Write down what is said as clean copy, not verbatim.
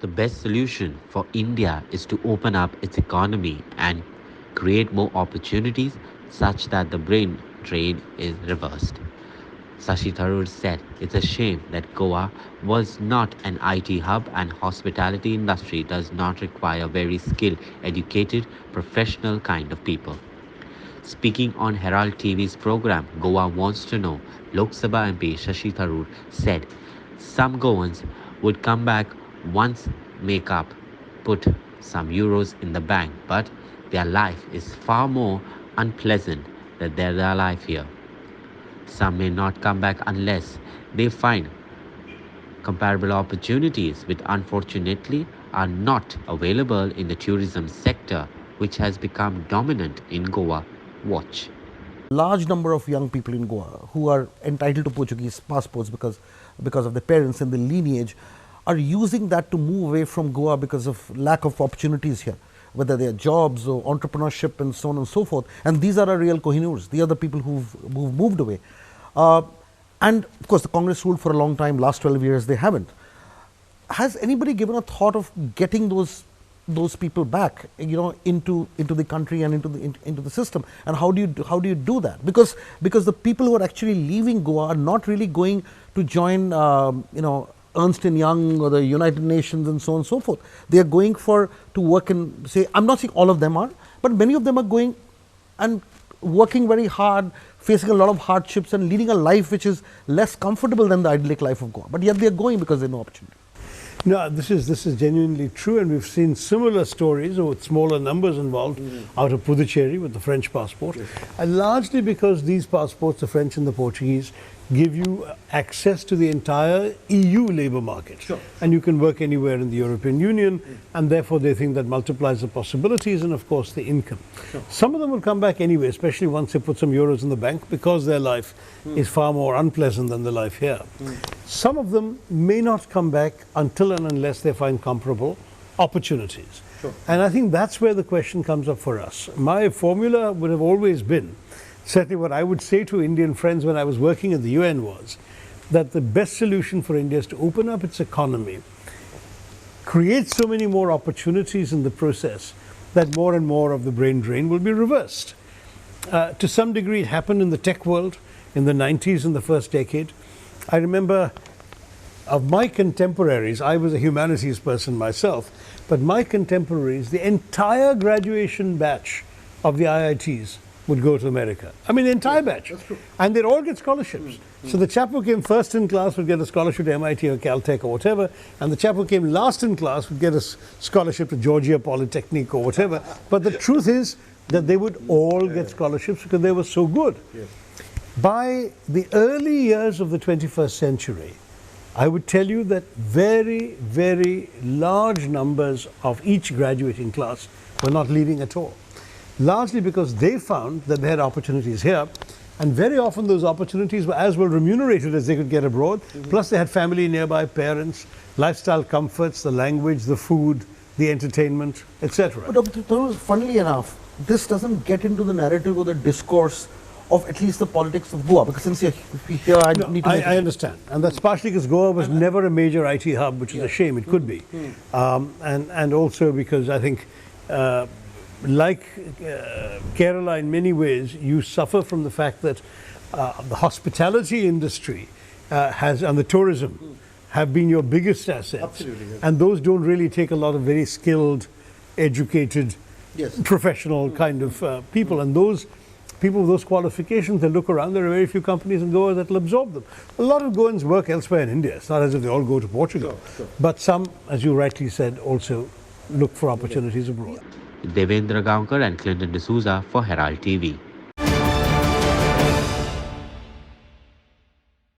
The best solution for India is to open up its economy and create more opportunities such that the brain drain is reversed. Shashi Tharoor said it's a shame that Goa was not an IT hub and hospitality industry does not require very skilled, educated, professional kind of people. Speaking on Herald TV's program Goa Wants to Know, Lok Sabha MP Shashi Tharoor said some Goans would come back once make up, put some euros in the bank, but their life is far more unpleasant than their life here. Some may not come back unless they find comparable opportunities which unfortunately are not available in the tourism sector which has become dominant in Goa. Watch. Large number of young people in Goa who are entitled to Portuguese passports because of their parents and the lineage are using that to move away from Goa because of lack of opportunities here, whether they are jobs or entrepreneurship and so on and so forth. And these are our real Kohinoors. These are the people who've moved away. And of course, the Congress ruled for a long time. Last 12 years, they haven't. Has anybody given a thought of getting those people back, into the country and into the system? And how do you do that? Because the people who are actually leaving Goa are not really going to join, Ernst and Young or the United Nations and so on and so forth. They are going to work and say, I'm not saying all of them are, but many of them are going and working very hard, facing a lot of hardships and leading a life which is less comfortable than the idyllic life of Goa. But yet they are going because they have no opportunity. No, this is genuinely true, and we've seen similar stories with smaller numbers involved out of Puducherry with the French passport, and largely because these passports, the French and the Portuguese, give you access to the entire EU labour market. Sure. And you can work anywhere in the European Union, and therefore they think that multiplies the possibilities and of course the income. Sure. Some of them will come back anyway, especially once they put some euros in the bank, because their life is far more unpleasant than the life here. Some of them may not come back until and unless they find comparable opportunities. Sure. And I think that's where the question comes up for us. My formula would have always been, certainly what I would say to Indian friends when I was working at the UN was, that the best solution for India is to open up its economy, create so many more opportunities in the process that more and more of the brain drain will be reversed. To some degree it happened in the tech world in the 90s, in the first decade. I remember of my contemporaries, I was a humanities person myself, but my contemporaries, the entire graduation batch of the IITs would go to America. I mean, the entire batch. That's true. And they'd all get scholarships. So the chap who came first in class would get a scholarship to MIT or Caltech or whatever, and the chap who came last in class would get a scholarship to Georgia Polytechnic or whatever. But the truth is that they would all get scholarships because they were so good. Yes. By the early years of the 21st century, I would tell you that very, very large numbers of each graduating class were not leaving at all. Largely because they found that they had opportunities here, and very often those opportunities were as well remunerated as they could get abroad, plus they had family nearby, parents, lifestyle comforts, the language, the food, the entertainment, etc. But Dr. Tharoor, funnily enough, this doesn't get into the narrative or the discourse of at least the politics of Goa, because since you're here, I understand, and that's partially because Goa was never a major IT hub, which is a shame. It could be, and also because I think, like Kerala, in many ways, you suffer from the fact that the hospitality industry and the tourism have been your biggest assets. Absolutely, yes. And those don't really take a lot of very skilled, educated, Yes. professional kind of people, and those people with those qualifications, they look around, there are very few companies in Goa that will absorb them. A lot of Goans work elsewhere in India. It's not as if they all go to Portugal. Sure. But some, as you rightly said, also look for opportunities abroad. Devendra Gaonkar and Clinton D'Souza for Herald TV.